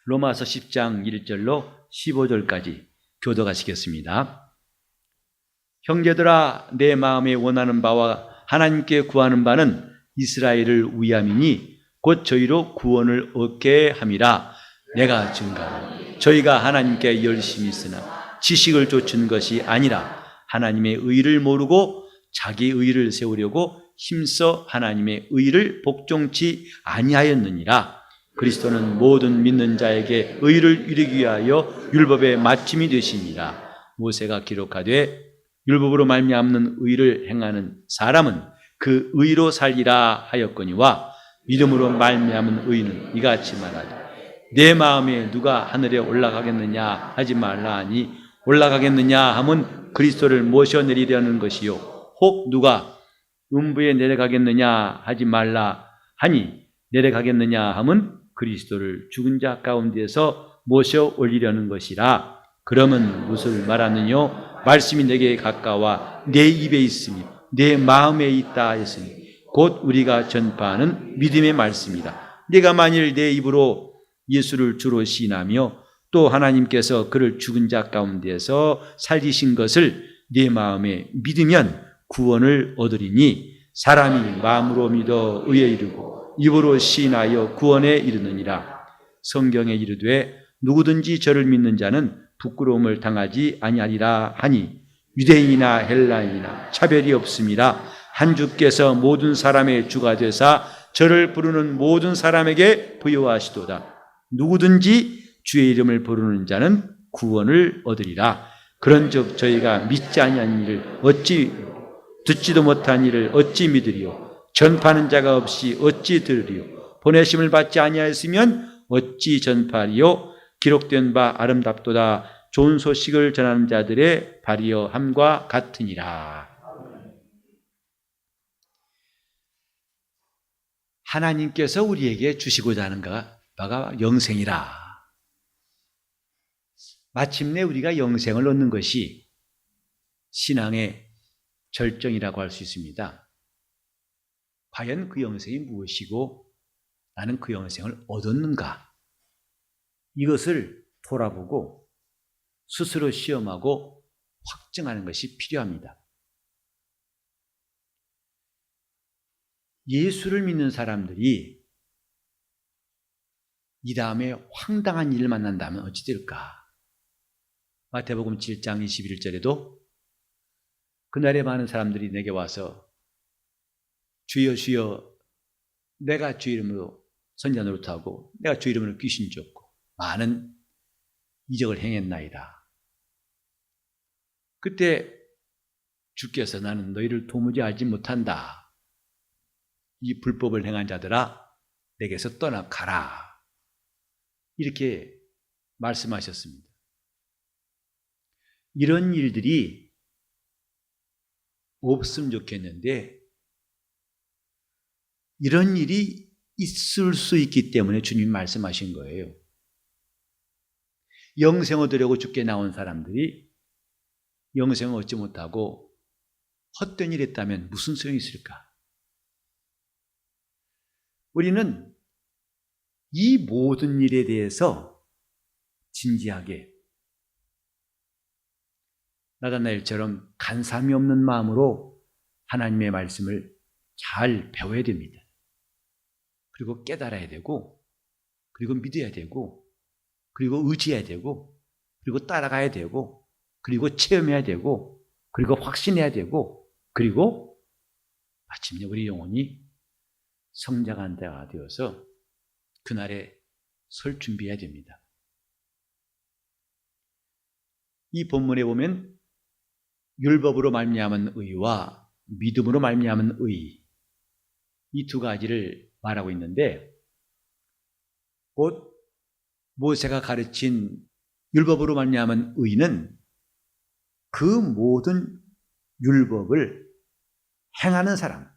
로마서 10장 1절로 15절까지 교독하시겠습니다. 형제들아, 내 마음에 원하는 바와 하나님께 구하는 바는 이스라엘을 위함이니 곧 저희로 구원을 얻게 함이라. 내가 증거하노니 저희가 하나님께 열심히 쓰나 지식을 좇은 것이 아니라 하나님의 의를 모르고 자기 의를 세우려고 힘써 하나님의 의를 복종치 아니하였느니라. 그리스도는 모든 믿는 자에게 의를 이루기 위하여 율법의 마침이 되시니라. 모세가 기록하되 율법으로 말미암는 의를 행하는 사람은 그 의로 살리라 하였거니와 믿음으로 말미암은 의는 이같이 말하되 내 마음에 누가 하늘에 올라가겠느냐 하지 말라 하니 올라가겠느냐 함은 그리스도를 모셔 내리려는 것이요 혹 누가 음부에 내려가겠느냐 하지 말라 하니 내려가겠느냐 함은 그리스도를 죽은 자 가운데서 모셔 올리려는 것이라. 그러면 무엇을 말하느뇨? 말씀이 내게 가까워 내 입에 있으며 내 마음에 있다 했으니 곧 우리가 전파하는 믿음의 말씀이다. 네가 만일 내 입으로 예수를 주로 시인하며 또 하나님께서 그를 죽은 자 가운데서 살리신 것을 네 마음에 믿으면 구원을 얻으리니 사람이 마음으로 믿어 의에 이르고 입으로 시인하여 구원에 이르느니라. 성경에 이르되 누구든지 저를 믿는 자는 부끄러움을 당하지 아니하리라 하니 유대인이나 헬라인이나 차별이 없음이라. 한 주께서 모든 사람의 주가 되사 저를 부르는 모든 사람에게 부여하시도다. 누구든지 주의 이름을 부르는 자는 구원을 얻으리라. 그런즉 저희가 믿지 아니한 일을 어찌 듣지도 못한 일을 어찌 믿으리요? 전파하는 자가 없이 어찌 들으리요? 보내심을 받지 아니하였으면 어찌 전파하리요? 기록된 바 아름답도다. 좋은 소식을 전하는 자들의 발이여 함과 같으니라. 하나님께서 우리에게 주시고자 하는 바가 영생이라. 마침내 우리가 영생을 얻는 것이 신앙의 절정이라고 할 수 있습니다. 과연 그 영생이 무엇이고 나는 그 영생을 얻었는가? 이것을 돌아보고 스스로 시험하고 확증하는 것이 필요합니다. 예수를 믿는 사람들이 이 다음에 황당한 일을 만난다면 어찌 될까? 마태복음 7장 21절에도 그날에 많은 사람들이 내게 와서 주여 주여 내가 주 이름으로 선지자 노릇하고 내가 주 이름으로 귀신 쫓고 많은 이적을 행했나이다. 그때 주께서 나는 너희를 도무지 알지 못한다. 이 불법을 행한 자들아 내게서 떠나가라. 이렇게 말씀하셨습니다. 이런 일들이 없으면 좋겠는데 이런 일이 있을 수 있기 때문에 주님이 말씀하신 거예요. 영생 얻으려고 죽게 나온 사람들이 영생을 얻지 못하고 헛된 일 했다면 무슨 소용이 있을까? 우리는 이 모든 일에 대해서 진지하게 나다나엘처럼 간삼이 없는 마음으로 하나님의 말씀을 잘 배워야 됩니다. 그리고 깨달아야 되고, 그리고 믿어야 되고, 그리고 의지해야 되고, 그리고 따라가야 되고, 그리고 체험해야 되고, 그리고 확신해야 되고, 그리고 마침내 우리 영혼이 성장한 때가 되어서 그날에 설 준비해야 됩니다. 이 본문에 보면 율법으로 말미암은 의와 믿음으로 말미암은 의, 이 두 가지를 말하고 있는데 곧 모세가 가르친 율법으로 말미암은 의는 그 모든 율법을 행하는 사람,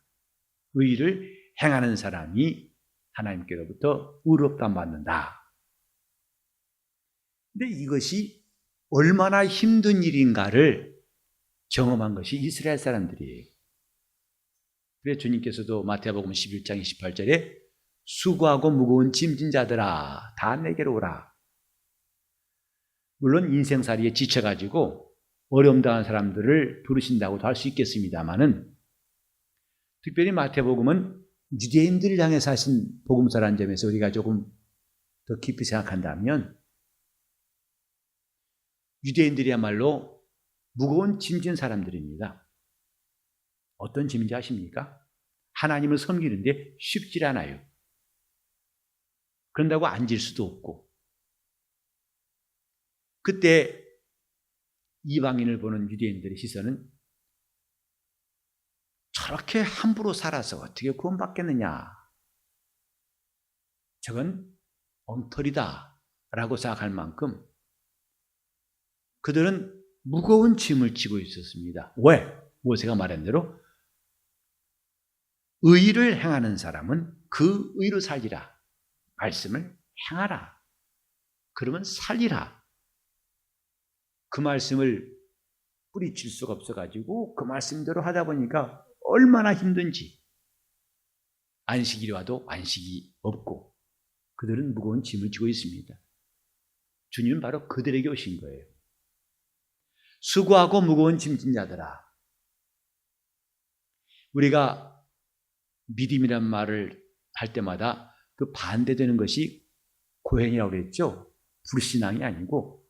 의를 행하는 사람이 하나님께로부터 의롭다함 받는다. 근데 이것이 얼마나 힘든 일인가를 경험한 것이 이스라엘 사람들이에요. 그래서 주님께서도 마태복음 11장 28절에 수고하고 무거운 짐진 자들아 다 내게로 오라. 물론 인생살이에 지쳐가지고 어려움 당한 사람들을 부르신다고도 할 수 있겠습니다만은, 특별히 마태복음은 유대인들을 향해서 하신 복음서라는 점에서 우리가 조금 더 깊이 생각한다면, 유대인들이야말로 무거운 짐진 사람들입니다. 어떤 짐인지 아십니까? 하나님을 섬기는데 쉽지 않아요. 그런다고 앉을 수도 없고, 그때 이방인을 보는 유대인들의 시선은 저렇게 함부로 살아서 어떻게 구원받겠느냐, 저건 엉터리다 라고 생각할 만큼 그들은 무거운 짐을 지고 있었습니다. 왜? 모세가 말한 대로 의를 행하는 사람은 그 의로 살리라. 말씀을 행하라. 그러면 살리라. 그 말씀을 뿌리칠 수가 없어가지고 그 말씀대로 하다 보니까 얼마나 힘든지, 안식일이 와도 안식이 없고 그들은 무거운 짐을 지고 있습니다. 주님은 바로 그들에게 오신 거예요. 수고하고 무거운 짐진 자들아. 우리가 믿음이란 말을 할 때마다 그 반대되는 것이 고행이라고 그랬죠. 불신앙이 아니고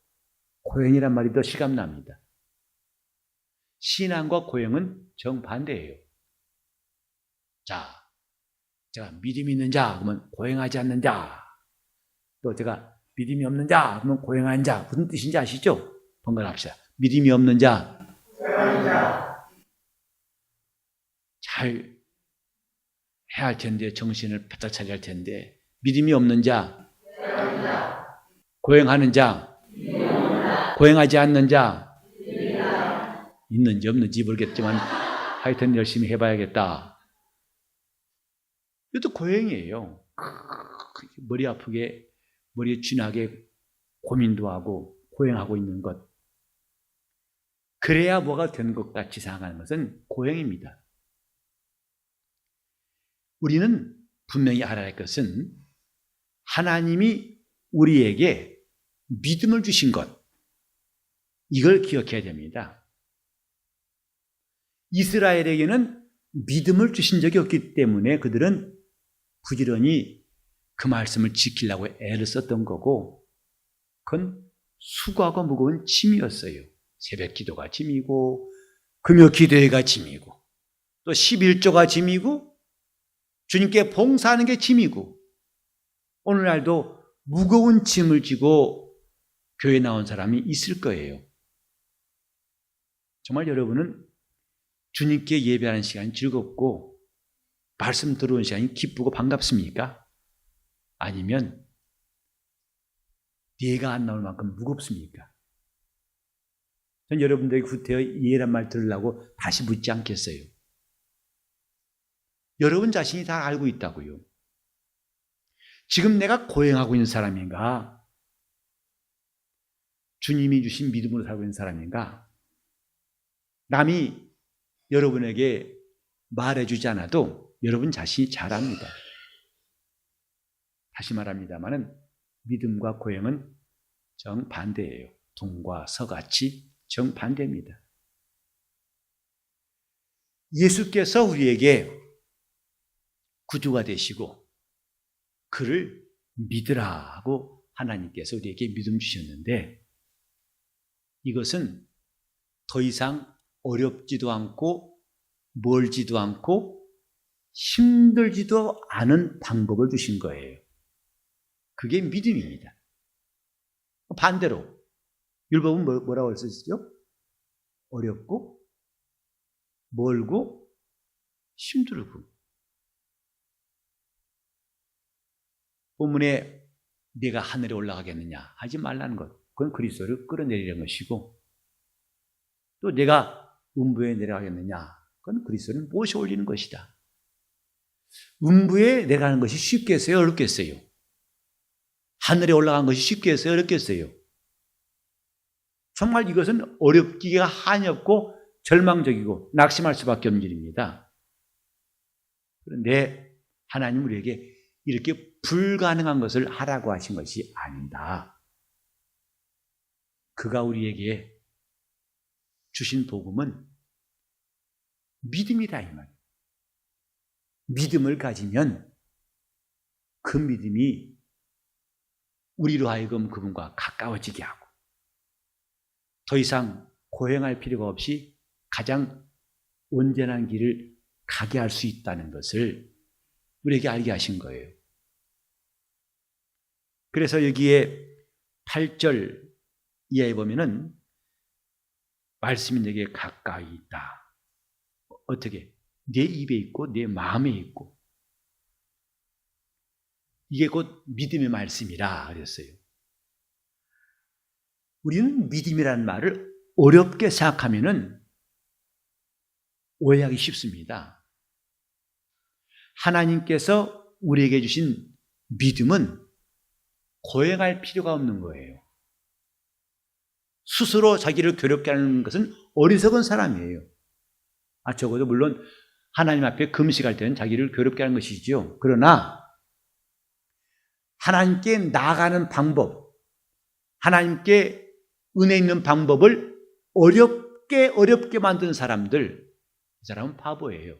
고행이란 말이 더 실감납니다. 신앙과 고행은 정반대예요. 자, 제가 믿음이 있는 자 그러면 고행하지 않는 자, 또 제가 믿음이 없는 자 그러면 고행하는 자, 무슨 뜻인지 아시죠? 번갈아합시다. 믿음이 없는 자, 고행하는 자. 잘 해야 할 텐데, 정신을 바짝 차려야 할 텐데, 믿음이 없는 자, 고행하는 자, 고행하지 않는 자, 있는지 없는지 모르겠지만 하여튼 열심히 해봐야겠다. 이것도 고행이에요. 머리 아프게, 머리에 쥐나게 고민도 하고 고행하고 있는 것. 그래야 뭐가 된 것 같이 생각하는 것은 고행입니다. 우리는 분명히 알아야 할 것은 하나님이 우리에게 믿음을 주신 것, 이걸 기억해야 됩니다. 이스라엘에게는 믿음을 주신 적이 없기 때문에 그들은 부지런히 그 말씀을 지키려고 애를 썼던 거고, 그건 수고하고 무거운 짐이었어요. 새벽 기도가 짐이고, 금요 기도회가 짐이고, 또 11조가 짐이고, 주님께 봉사하는 게 짐이고, 오늘날도 무거운 짐을 지고 교회 나온 사람이 있을 거예요. 정말 여러분은 주님께 예배하는 시간이 즐겁고 말씀 들어오는 시간이 기쁘고 반갑습니까? 아니면 예가 안 나올 만큼 무겁습니까? 전 여러분들에게 구태여 예란 말 들으려고 다시 묻지 않겠어요. 여러분 자신이 다 알고 있다고요. 지금 내가 고행하고 있는 사람인가? 주님이 주신 믿음으로 살고 있는 사람인가? 남이 여러분에게 말해주지 않아도 여러분 자신이 잘 압니다. 다시 말합니다마는 믿음과 고행은 정반대예요. 동과 서같이 정반대입니다. 예수께서 우리에게 구주가 되시고 그를 믿으라 하고 하나님께서 우리에게 믿음 주셨는데, 이것은 더 이상 어렵지도 않고 멀지도 않고 힘들지도 않은 방법을 주신 거예요. 그게 믿음입니다. 반대로 율법은 뭐라고 할 수 있죠? 어렵고 멀고 힘들고. 본문에 내가 하늘에 올라가겠느냐 하지 말라는 것, 그건 그리스도를 끌어내리는 것이고, 또 내가 음부에 내려가겠느냐, 그건 그리스도를 모셔 올리는 것이다. 음부에 내려가는 것이 쉽겠어요? 어렵겠어요? 하늘에 올라간 것이 쉽겠어요? 어렵겠어요? 정말 이것은 어렵기가 한이 없고 절망적이고 낙심할 수밖에 없는 일입니다. 그런데 하나님 우리에게 이렇게 불가능한 것을 하라고 하신 것이 아니다. 그가 우리에게 주신 복음은 믿음이다 이 말. 믿음을 가지면 그 믿음이 우리로 하여금 그분과 가까워지게 하고 더 이상 고행할 필요가 없이 가장 온전한 길을 가게 할 수 있다는 것을 우리에게 알게 하신 거예요. 그래서 여기에 8절 이하에 보면은 말씀이 내게 가까이 있다. 어떻게? 내 입에 있고 내 마음에 있고. 이게 곧 믿음의 말씀이라 그랬어요. 우리는 믿음이라는 말을 어렵게 생각하면은 오해하기 쉽습니다. 하나님께서 우리에게 주신 믿음은 고행할 필요가 없는 거예요. 스스로 자기를 괴롭게 하는 것은 어리석은 사람이에요. 적어도 물론 하나님 앞에 금식할 때는 자기를 괴롭게 하는 것이죠. 그러나 하나님께 나아가는 방법, 하나님께 은혜 있는 방법을 어렵게 만드는 사람들, 그 사람은 바보예요.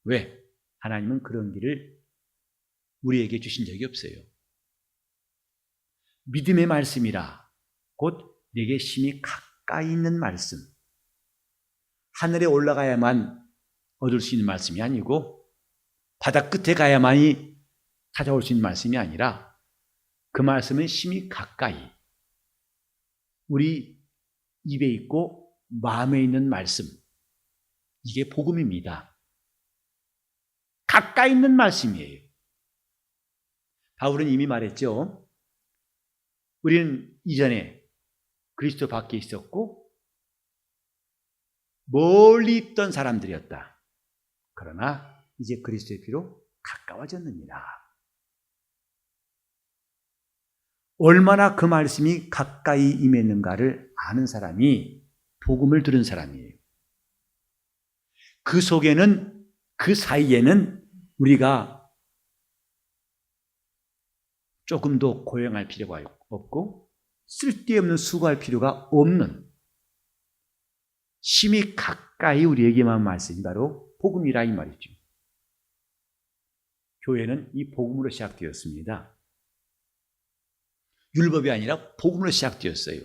왜? 하나님은 그런 길을 우리에게 주신 적이 없어요. 믿음의 말씀이라 곧 내게 심히 가까이 있는 말씀. 하늘에 올라가야만 얻을 수 있는 말씀이 아니고 바다 끝에 가야만이 찾아올 수 있는 말씀이 아니라 그 말씀은 심히 가까이 우리 입에 있고 마음에 있는 말씀. 이게 복음입니다. 가까이 있는 말씀이에요. 바울은 이미 말했죠. 우리는 이전에 그리스도 밖에 있었고 멀리 있던 사람들이었다. 그러나 이제 그리스도의 피로 가까워졌느니라. 얼마나 그 말씀이 가까이 임했는가를 아는 사람이 복음을 들은 사람이에요. 그 속에는, 그 사이에는 우리가 조금 더 고행할 필요가 없고 쓸데없는 수고할 필요가 없는 심히 가까이 우리에게만 말씀이 바로 복음이라 이 말이죠. 교회는 이 복음으로 시작되었습니다. 율법이 아니라 복음으로 시작되었어요.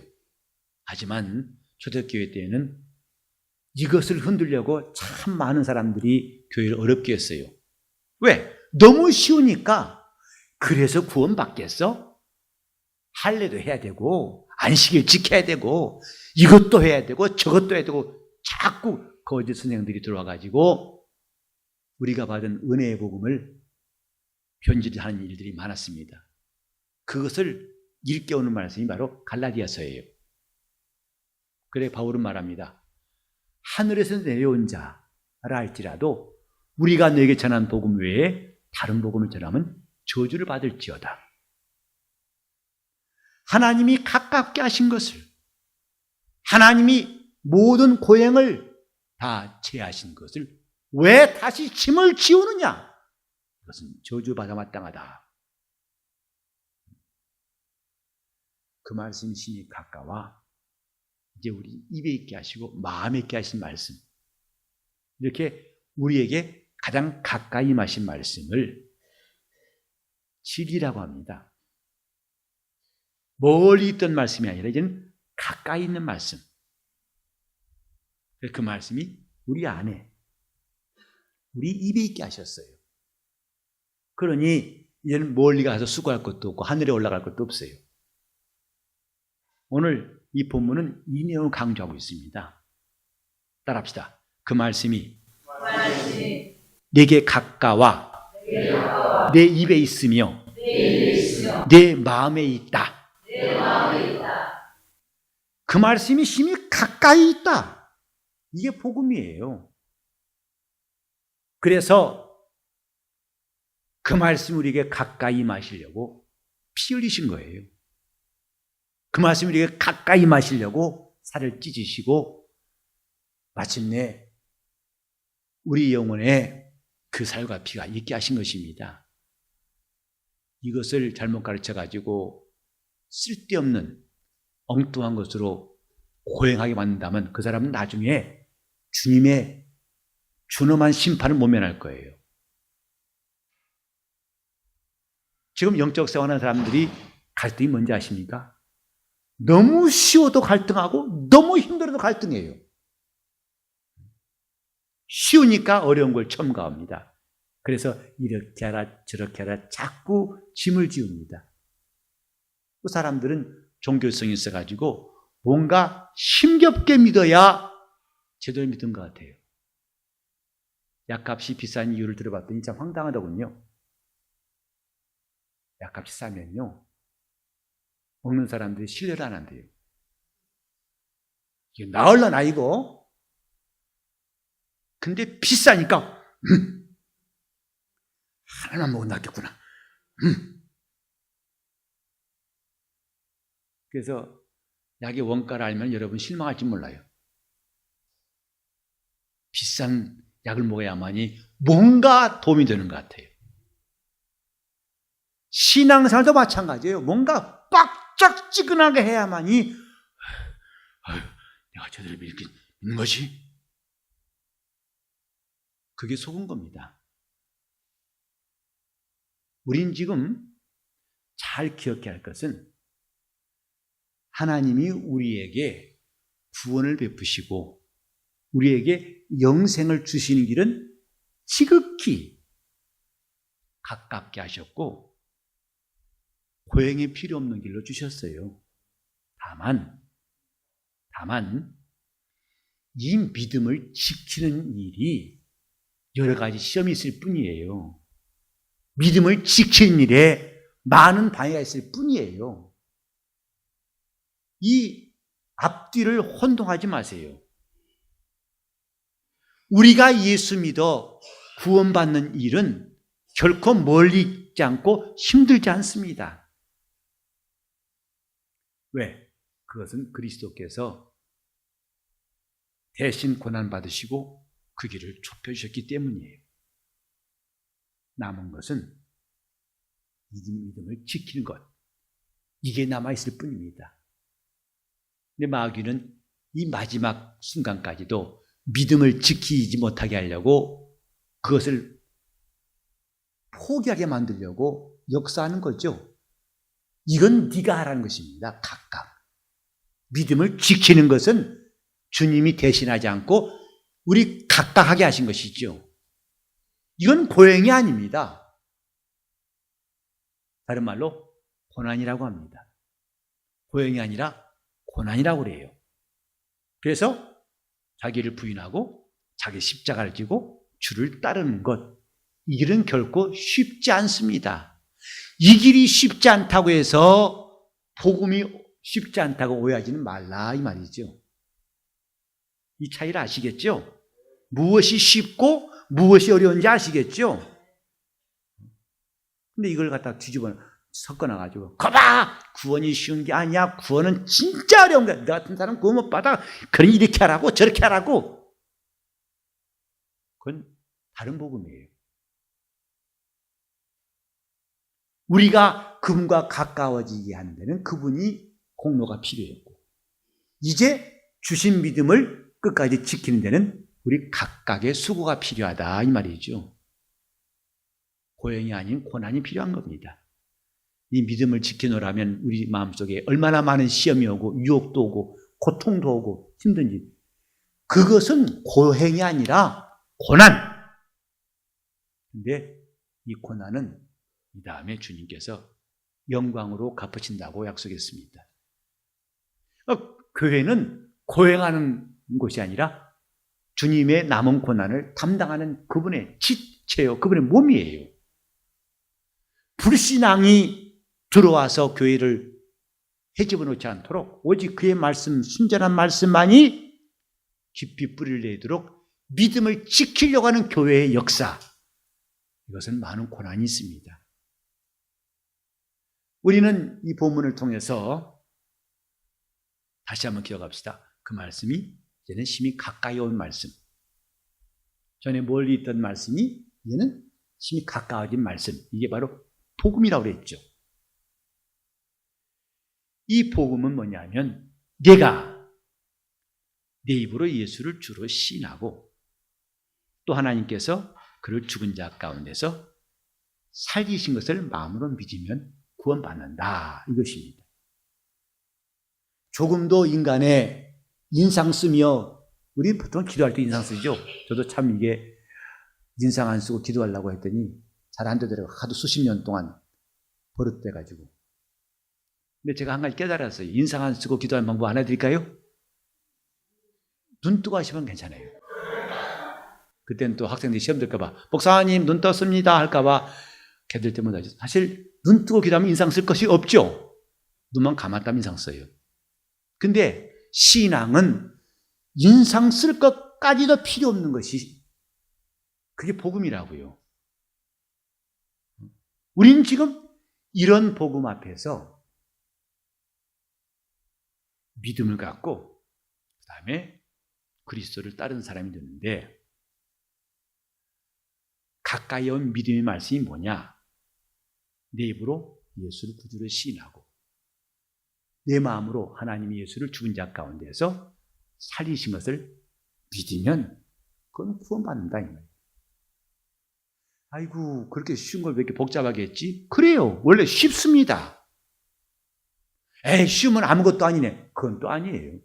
하지만 초대교회 때에는 이것을 흔들려고 참 많은 사람들이 교회를 어렵게 했어요. 왜? 너무 쉬우니까. 그래서 구원받겠어? 할례도 해야 되고 안식일 지켜야 되고 이것도 해야 되고 저것도 해야 되고 자꾸 거짓 선생들이 들어와가지고 우리가 받은 은혜의 복음을 변질하는 일들이 많았습니다. 그것을 일깨우는 말씀이 바로 갈라디아서예요. 그래 바울은 말합니다. 하늘에서 내려온 자라 할지라도 우리가 너에게 전한 복음 외에 다른 복음을 전하면 저주를 받을지어다. 하나님이 가깝게 하신 것을, 하나님이 모든 고행을 다 제하신 것을 왜 다시 짐을 지우느냐? 그것은 저주받아 마땅하다. 그 말씀이 심히 가까워 이제 우리 입에 있게 하시고 마음에 있게 하신 말씀, 이렇게 우리에게 가장 가까이 마신 말씀을 진리라고 합니다. 멀리 있던 말씀이 아니라 이제는 가까이 있는 말씀. 그 말씀이 우리 안에, 우리 입에 있게 하셨어요. 그러니 이제는 멀리 가서 수고할 것도 없고 하늘에 올라갈 것도 없어요. 오늘 이 본문은 이 내용을 강조하고 있습니다. 따라합시다. 그 말씀이 내게 가까워 내 입에 있으며 내 마음에 있다. 그 말씀이 심히 가까이 있다. 이게 복음이에요. 그래서 그 말씀 우리에게 가까이 마시려고 피 흘리신 거예요. 그 말씀 우리에게 가까이 마시려고 살을 찢으시고 마침내 우리 영혼에 그 살과 피가 있게 하신 것입니다. 이것을 잘못 가르쳐가지고 쓸데없는 엉뚱한 것으로 고행하게 만든다면 그 사람은 나중에 주님의 준엄한 심판을 모면할 거예요. 지금 영적 생활하는 사람들이 갈등이 뭔지 아십니까? 너무 쉬워도 갈등하고 너무 힘들어도 갈등해요. 쉬우니까 어려운 걸 첨가합니다. 그래서 이렇게 하라 저렇게 하라 자꾸 짐을 지웁니다. 그 사람들은 종교성이 있어가지고 뭔가 힘겹게 믿어야 제대로 믿은 것 같아요. 약값이 비싼 이유를 들어봤더니 참 황당하더군요. 약값이 싸면요 먹는 사람들이 신뢰를 안 한대요. 이게 나을라나 이거? 근데 비싸니까 하나만 먹으면 낫겠구나. 그래서 약의 원가를 알면 여러분 실망할지 몰라요. 비싼 약을 먹어야만이 뭔가 도움이 되는 것 같아요. 신앙생활도 마찬가지예요. 뭔가 빡짝지근하게 해야만이 내가 제대로 믿는 것이 그게 속은 겁니다. 우린 지금 잘 기억해야 할 것은 하나님이 우리에게 구원을 베푸시고 우리에게 영생을 주시는 길은 지극히 가깝게 하셨고 고행이 필요 없는 길로 주셨어요. 다만 이 믿음을 지키는 일이 여러 가지 시험이 있을 뿐이에요. 믿음을 지키는 일에 많은 방해가 있을 뿐이에요. 이 앞뒤를 혼동하지 마세요. 우리가 예수 믿어 구원받는 일은 결코 멀리 있지 않고 힘들지 않습니다. 왜? 그것은 그리스도께서 대신 고난받으시고 그 길을 좁혀주셨기 때문이에요. 남은 것은 이 믿음을 지키는 것, 이게 남아있을 뿐입니다. 근데 마귀는 이 마지막 순간까지도 믿음을 지키지 못하게 하려고 그것을 포기하게 만들려고 역사하는 거죠. 이건 네가 하라는 것입니다. 각각. 믿음을 지키는 것은 주님이 대신하지 않고 우리 각각 하게 하신 것이죠. 이건 고행이 아닙니다. 다른 말로 고난이라고 합니다. 고행이 아니라 고난이라고 그래요. 그래서 자기를 부인하고 자기 십자가를 지고 주를 따르는 것, 이 길은 결코 쉽지 않습니다. 이 길이 쉽지 않다고 해서 복음이 쉽지 않다고 오해하지는 말라 이 말이죠. 이 차이를 아시겠죠? 무엇이 쉽고 무엇이 어려운지 아시겠죠? 근데 이걸 갖다 섞어놔가지고 거봐! 구원이 쉬운 게 아니야. 구원은 진짜 어려운 거야. 너 같은 사람 구원 못 받아. 그러니 이렇게 하라고 저렇게 하라고. 그건 다른 복음이에요. 우리가 그분과 가까워지게 하는 데는 그분이 공로가 필요했고 이제 주신 믿음을 끝까지 지키는 데는 우리 각각의 수고가 필요하다 이 말이죠. 고행이 아닌 고난이 필요한 겁니다. 이 믿음을 지켜놓으라면 우리 마음속에 얼마나 많은 시험이 오고 유혹도 오고 고통도 오고 힘든지 그것은 고행이 아니라 고난. 근데 이 고난은 이 다음에 주님께서 영광으로 갚으신다고 약속했습니다. 교회는 고행하는 곳이 아니라 주님의 남은 고난을 담당하는 그분의 지체요, 그분의 몸이에요. 불신앙이 들어와서 교회를 헤집어 놓지 않도록 오직 그의 말씀, 순전한 말씀만이 깊이 뿌리를 내도록 믿음을 지키려고 하는 교회의 역사, 이것은 많은 고난이 있습니다. 우리는 이 본문을 통해서 다시 한번 기억합시다. 그 말씀이 이제는 심히 가까이 온 말씀. 전에 멀리 있던 말씀이 이제는 심히 가까워진 말씀. 이게 바로 복음이라고 그랬죠. 이 복음은 뭐냐면 내가 내 입으로 예수를 주로 시인하고 또 하나님께서 그를 죽은 자 가운데서 살리신 것을 마음으로 믿으면 구원받는다. 이것입니다. 조금도 인간의 인상 쓰며, 우리 보통 기도할 때 인상 쓰죠. 저도 참 이게 인상 안 쓰고 기도하려고 했더니 잘 안 되더라고요. 하도 수십 년 동안 버릇돼가지고. 근데 제가 한 가지 깨달았어요. 인상 안 쓰고 기도하는 방법 하나 드릴까요? 눈 뜨고 하시면 괜찮아요. 그때는 또 학생들이 시험 들까봐 목사님 눈 떴습니다 할까봐 걔들 때문에 하죠. 사실 눈 뜨고 기도하면 인상 쓸 것이 없죠. 눈만 감았다면 인상 써요. 근데 신앙은 인상 쓸 것까지도 필요 없는 것이 그게 복음이라고요. 우리는 지금 이런 복음 앞에서 믿음을 갖고 그 다음에 그리스도를 따르는 사람이 되는데, 가까이 온 믿음의 말씀이 뭐냐? 내 입으로 예수를 구주로 시인하고 내 마음으로 하나님이 예수를 죽은 자 가운데서 살리신 것을 믿으면 그건 구원받는다 이 말이에요. 아이고 그렇게 쉬운 걸 왜 이렇게 복잡하게 했지? 그래요. 원래 쉽습니다. 쉬우면 아무것도 아니네. 그건 또 아니에요.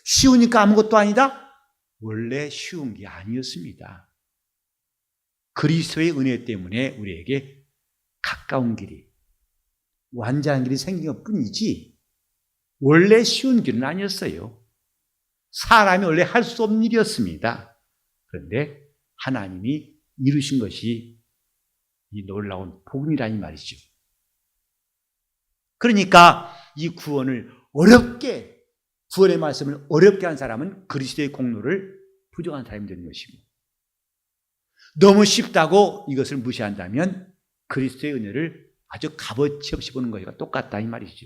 쉬우니까 아무것도 아니다? 원래 쉬운 게 아니었습니다. 그리스도의 은혜 때문에 우리에게 가까운 길이, 완전한 길이 생긴 것 뿐이지 원래 쉬운 길은 아니었어요. 사람이 원래 할 수 없는 일이었습니다. 그런데 하나님이 이루신 것이 이 놀라운 복음이라는 말이죠. 그러니까 이 구원의 말씀을 어렵게 한 사람은 그리스도의 공로를 부정한 사람이 되는 것이고, 너무 쉽다고 이것을 무시한다면 그리스도의 은혜를 아주 값어치 없이 보는 것과 똑같다 이 말이죠.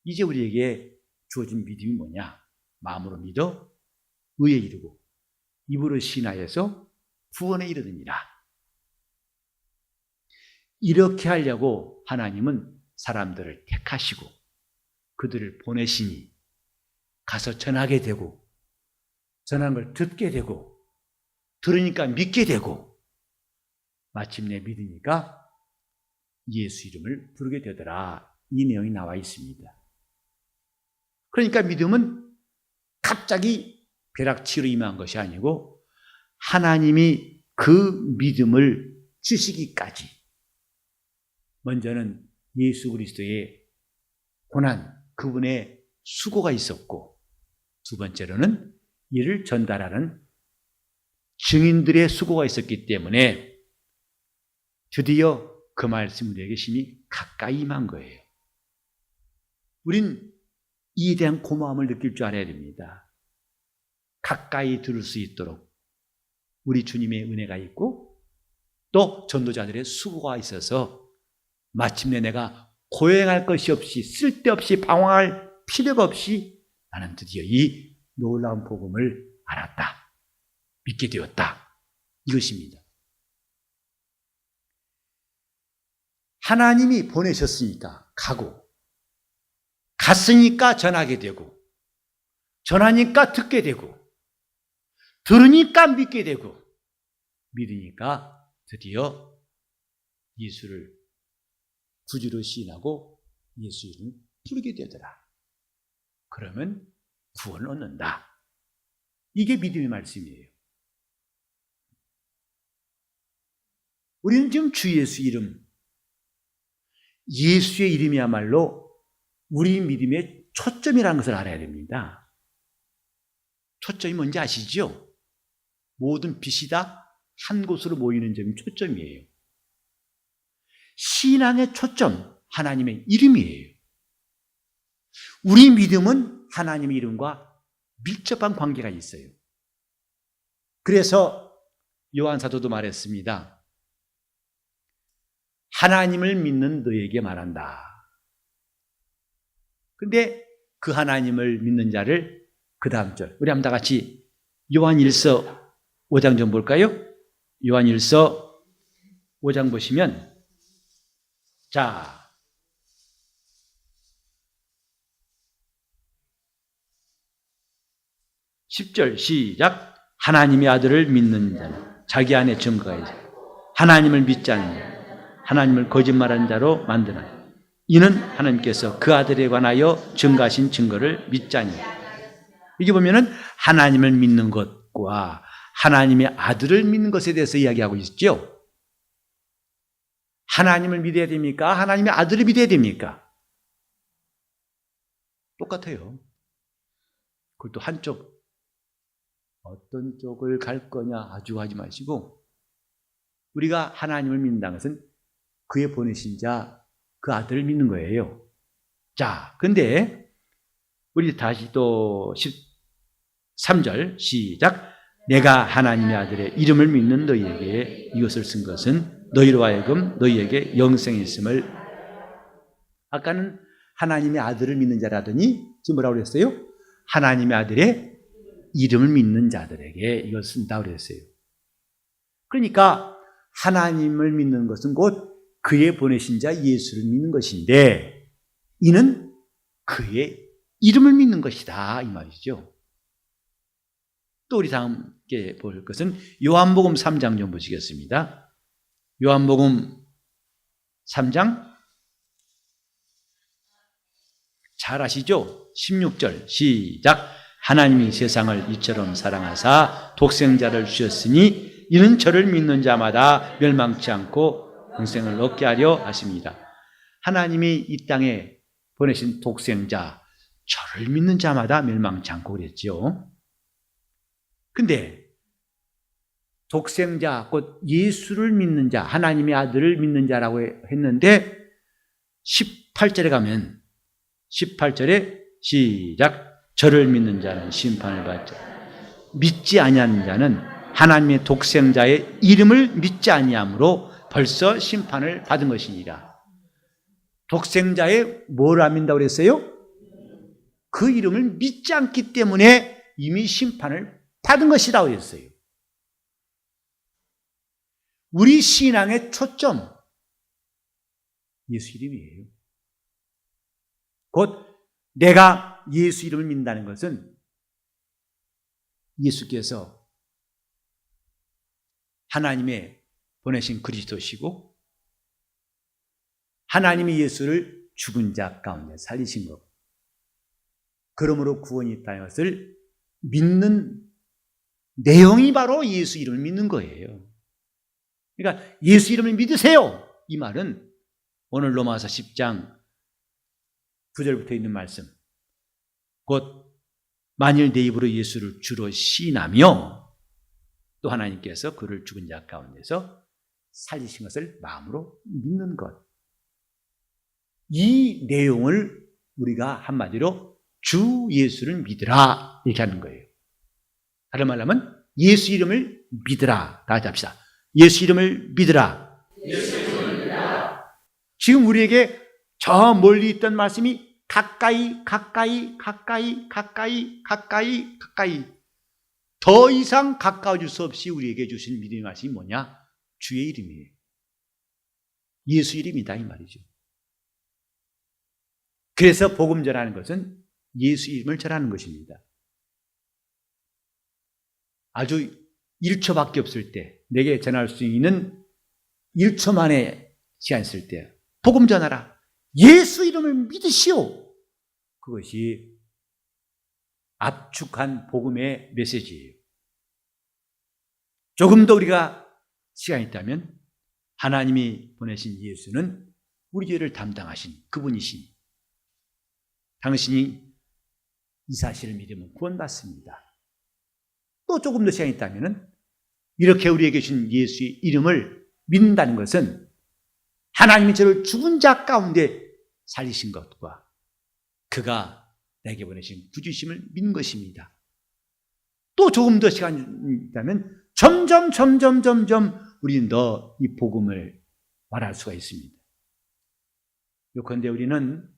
이제 우리에게 주어진 믿음이 뭐냐? 마음으로 믿어 의에 이르고 입으로 신하여서 구원에 이르느니라. 이렇게 하려고 하나님은 사람들을 택하시고 그들을 보내시니 가서 전하게 되고 전하는 걸 듣게 되고 들으니까 믿게 되고 마침내 믿으니까 예수 이름을 부르게 되더라. 이 내용이 나와 있습니다. 그러니까 믿음은 갑자기 벼락치기로 임한 것이 아니고 하나님이 그 믿음을 주시기까지 먼저는 예수 그리스도의 고난, 그분의 수고가 있었고, 두 번째로는 이를 전달하는 증인들의 수고가 있었기 때문에 드디어 그 말씀이 우리에게 심히 가까이 임한 거예요. 우린 이에 대한 고마움을 느낄 줄 알아야 됩니다. 가까이 들을 수 있도록 우리 주님의 은혜가 있고 또 전도자들의 수고가 있어서 마침내 내가 고행할 것이 없이 쓸데없이 방황할 필요가 없이 나는 드디어 이 놀라운 복음을 알았다. 믿게 되었다. 이것입니다. 하나님이 보내셨으니까 가고, 갔으니까 전하게 되고, 전하니까 듣게 되고, 들으니까 믿게 되고, 믿으니까 드디어 예수를 구주로 시인하고 예수 이름을 부르게 되더라. 그러면 구원을 얻는다. 이게 믿음의 말씀이에요. 우리는 지금 주 예수 이름, 예수의 이름이야말로 우리 믿음의 초점이라는 것을 알아야 됩니다. 초점이 뭔지 아시죠? 모든 빛이 다 한 곳으로 모이는 점이 초점이에요. 신앙의 초점, 하나님의 이름이에요. 우리 믿음은 하나님의 이름과 밀접한 관계가 있어요. 그래서 요한 사도도 말했습니다. 하나님을 믿는 너에게 말한다. 근데 그 하나님을 믿는 자를 그 다음 절, 우리 한번 다 같이 요한 1서 5장 좀 볼까요? 요한 1서 5장 보시면, 자, 10절 시작. 하나님의 아들을 믿는 자는 자기 안에 증거가 있어. 하나님을 믿지 않는 자, 하나님을 거짓말하는 자로 만드나. 이는 하나님께서 그 아들에 관하여 증거하신 증거를 믿지 아니하니. 이게 보면은 하나님을 믿는 것과 하나님의 아들을 믿는 것에 대해서 이야기하고 있죠. 하나님을 믿어야 됩니까? 하나님의 아들을 믿어야 됩니까? 똑같아요. 그걸 또 한쪽, 어떤 쪽을 갈 거냐 아주 하지 마시고, 우리가 하나님을 믿는다는 것은 그의 보내신 자, 그 아들을 믿는 거예요. 자, 근데 우리 다시 또 13절 시작. 내가 하나님의 아들의 이름을 믿는 너희에게 이것을 쓴 것은 너희로 하여금 너희에게 영생이 있음을. 아까는 하나님의 아들을 믿는 자라더니 지금 뭐라고 그랬어요? 하나님의 아들의 이름을 믿는 자들에게 이걸 쓴다고 그랬어요. 그러니까 하나님을 믿는 것은 곧 그의 보내신 자 예수를 믿는 것인데, 이는 그의 이름을 믿는 것이다 이 말이죠. 또 우리 함께 볼 것은 요한복음 3장 좀 보시겠습니다. 요한복음 3장 잘 아시죠? 16절 시작. 하나님이 세상을 이처럼 사랑하사 독생자를 주셨으니 이는 저를 믿는 자마다 멸망치 않고 영생을 얻게 하려 하십니다. 하나님이 이 땅에 보내신 독생자, 저를 믿는 자마다 멸망치 않고 그랬죠. 근데 독생자, 곧 예수를 믿는 자, 하나님의 아들을 믿는 자라고 했는데 18절에 가면 18절에 시작. 저를 믿는 자는 심판을 받지, 믿지 아니하는 자는 하나님의 독생자의 이름을 믿지 아니함으로 벌써 심판을 받은 것이니라. 독생자의 뭘 안 믿는다고 그랬어요? 그 이름을 믿지 않기 때문에 이미 심판을 받은 것이라고 했어요. 우리 신앙의 초점, 예수 이름이에요. 곧 내가 예수 이름을 믿는다는 것은 예수께서 하나님의 보내신 그리스도시고 하나님이 예수를 죽은 자 가운데 살리신 것, 그러므로 구원이 있다는 것을 믿는 내용이 바로 예수 이름을 믿는 거예요. 그러니까 예수 이름을 믿으세요, 이 말은 오늘 로마서 10장 9절부터 있는 말씀, 곧 만일 내 입으로 예수를 주로 시인하며 또 하나님께서 그를 죽은 자 가운데서 살리신 것을 마음으로 믿는 것, 이 내용을 우리가 한마디로 주 예수를 믿으라 이렇게 하는 거예요. 다른 말로 하면 예수 이름을 믿으라. 다 같이 합시다. 예수 이름을 믿으라. 예수 이름을 믿으라. 지금 우리에게 저 멀리 있던 말씀이 가까이 더 이상 가까워질 수 없이 우리에게 주신 믿음의 말씀이 뭐냐? 주의 이름이에요. 예수 이름이다 이 말이죠. 그래서 복음 전하는 것은 예수 이름을 전하는 것입니다. 아주 1초밖에 없을 때, 내게 전할 수 있는 1초 만에 시간 있을 때 복음 전하라. 예수 이름을 믿으시오. 그것이 압축한 복음의 메시지예요. 조금 더 우리가 시간이 있다면 하나님이 보내신 예수는 우리 죄를 담당하신 그분이시니 당신이 이 사실을 믿으면 구원받습니다. 또 조금 더 시간이 있다면 이렇게 우리에게 주신 예수의 이름을 믿는다는 것은 하나님이 저를 죽은 자 가운데 살리신 것과 그가 내게 보내신 구주심을 믿는 것입니다. 또 조금 더 시간이 있다면 점점 우리는 더 이 복음을 말할 수가 있습니다. 요컨대 우리는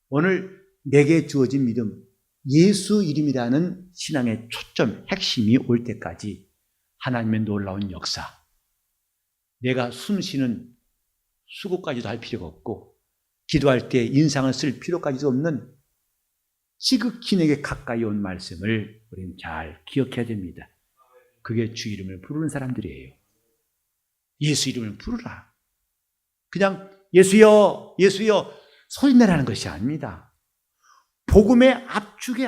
오늘 내게 주어진 믿음, 예수 이름이라는 신앙의 초점, 핵심이 올 때까지 하나님의 놀라운 역사, 내가 숨 쉬는 수고까지도 할 필요가 없고 기도할 때 인상을 쓸 필요까지도 없는 지극히 내게 가까이 온 말씀을 우리는 잘 기억해야 됩니다. 그게 주 이름을 부르는 사람들이에요. 예수 이름을 부르라. 그냥 예수여, 예수여 소리 내라는 것이 아닙니다. 복음의 압축에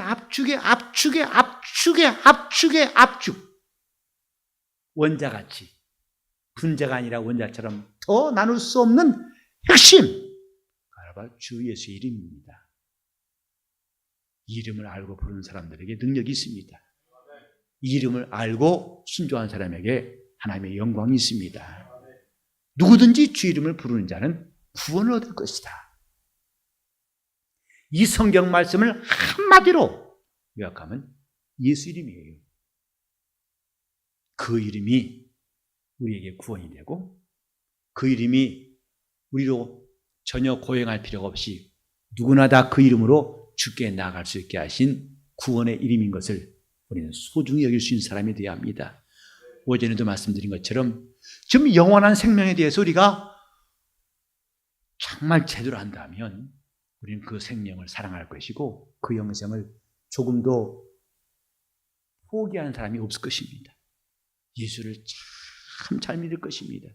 압축. 원자같이 분자가 아니라 원자처럼 더 나눌 수 없는 핵심. 바로 주 예수의 이름입니다. 이름을 알고 부르는 사람들에게 능력이 있습니다. 이름을 알고 순종한 사람에게 하나님의 영광이 있습니다. 누구든지 주 이름을 부르는 자는 구원을 얻을 것이다. 이 성경 말씀을 한마디로 요약하면 예수 이름이에요. 그 이름이 우리에게 구원이 되고 그 이름이 우리로 전혀 고행할 필요가 없이 누구나 다 그 이름으로 주께 나아갈 수 있게 하신 구원의 이름인 것을 우리는 소중히 여길 수 있는 사람이 되어야 합니다. 어제도 말씀드린 것처럼 지금 영원한 생명에 대해서 우리가 정말 제대로 한다면 우리는 그 생명을 사랑할 것이고 그 영생을 조금도 포기하는 사람이 없을 것입니다. 예수를 참 잘 믿을 것입니다.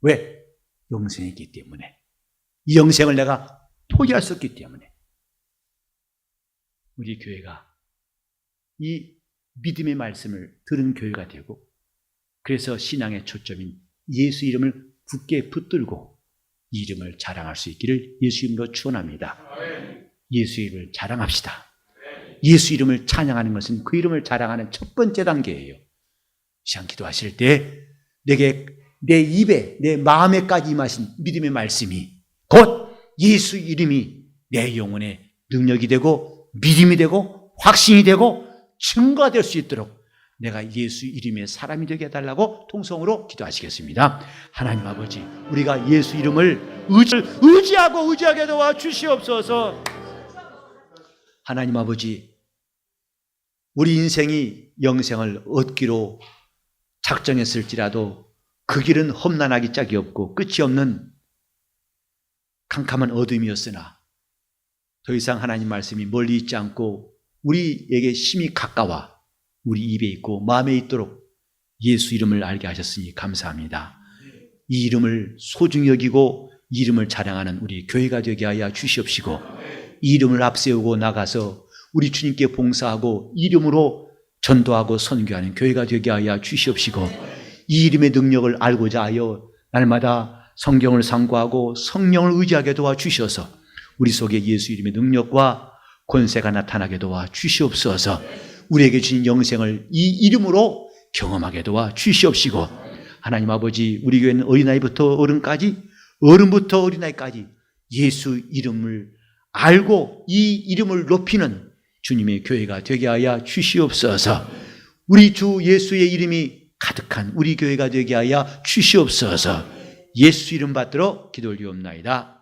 왜? 영생이 있기 때문에. 이 영생을 내가 포기할 수 없기 때문에. 우리 교회가 이 믿음의 말씀을 들은 교회가 되고 그래서 신앙의 초점인 예수 이름을 굳게 붙들고 이 이름을 자랑할 수 있기를 예수 이름으로 축원합니다. 예수 이름을 자랑합시다. 예수 이름을 찬양하는 것은 그 이름을 자랑하는 첫 번째 단계예요. 시간 기도하실 때 내게 내 입에 내 마음에까지 임하신 믿음의 말씀이 곧 예수 이름이 내 영혼의 능력이 되고 믿음이 되고 확신이 되고 증거가 될 수 있도록 내가 예수 이름의 사람이 되게 해달라고 통성으로 기도하시겠습니다. 하나님 아버지, 우리가 예수 이름을 의지하게 도와 주시옵소서. 하나님 아버지, 우리 인생이 영생을 얻기로 작정했을지라도 그 길은 험난하기 짝이 없고 끝이 없는 캄캄한 어둠이었으나 더 이상 하나님 말씀이 멀리 있지 않고 우리에게 심히 가까워 우리 입에 있고 마음에 있도록 예수 이름을 알게 하셨으니 감사합니다. 이 이름을 소중히 여기고 이 이름을 자랑하는 우리 교회가 되게 하여 주시옵시고 이 이름을 앞세우고 나가서 우리 주님께 봉사하고 이름으로 전도하고 선교하는 교회가 되게 하여 주시옵시고 이 이름의 능력을 알고자 하여 날마다 성경을 상고하고 성령을 의지하게 도와주셔서 우리 속에 예수 이름의 능력과 권세가 나타나게 도와주시옵소서. 우리에게 주신 영생을 이 이름으로 경험하게 도와주시옵시고 하나님 아버지, 우리 교회는 어린아이부터 어른까지 어른부터 어린아이까지 예수 이름을 알고 이 이름을 높이는 주님의 교회가 되게 하여 주시옵소서. 우리 주 예수의 이름이 가득한 우리 교회가 되게 하여 주시옵소서. 예수 이름 받들어 기도 올리옵나이다.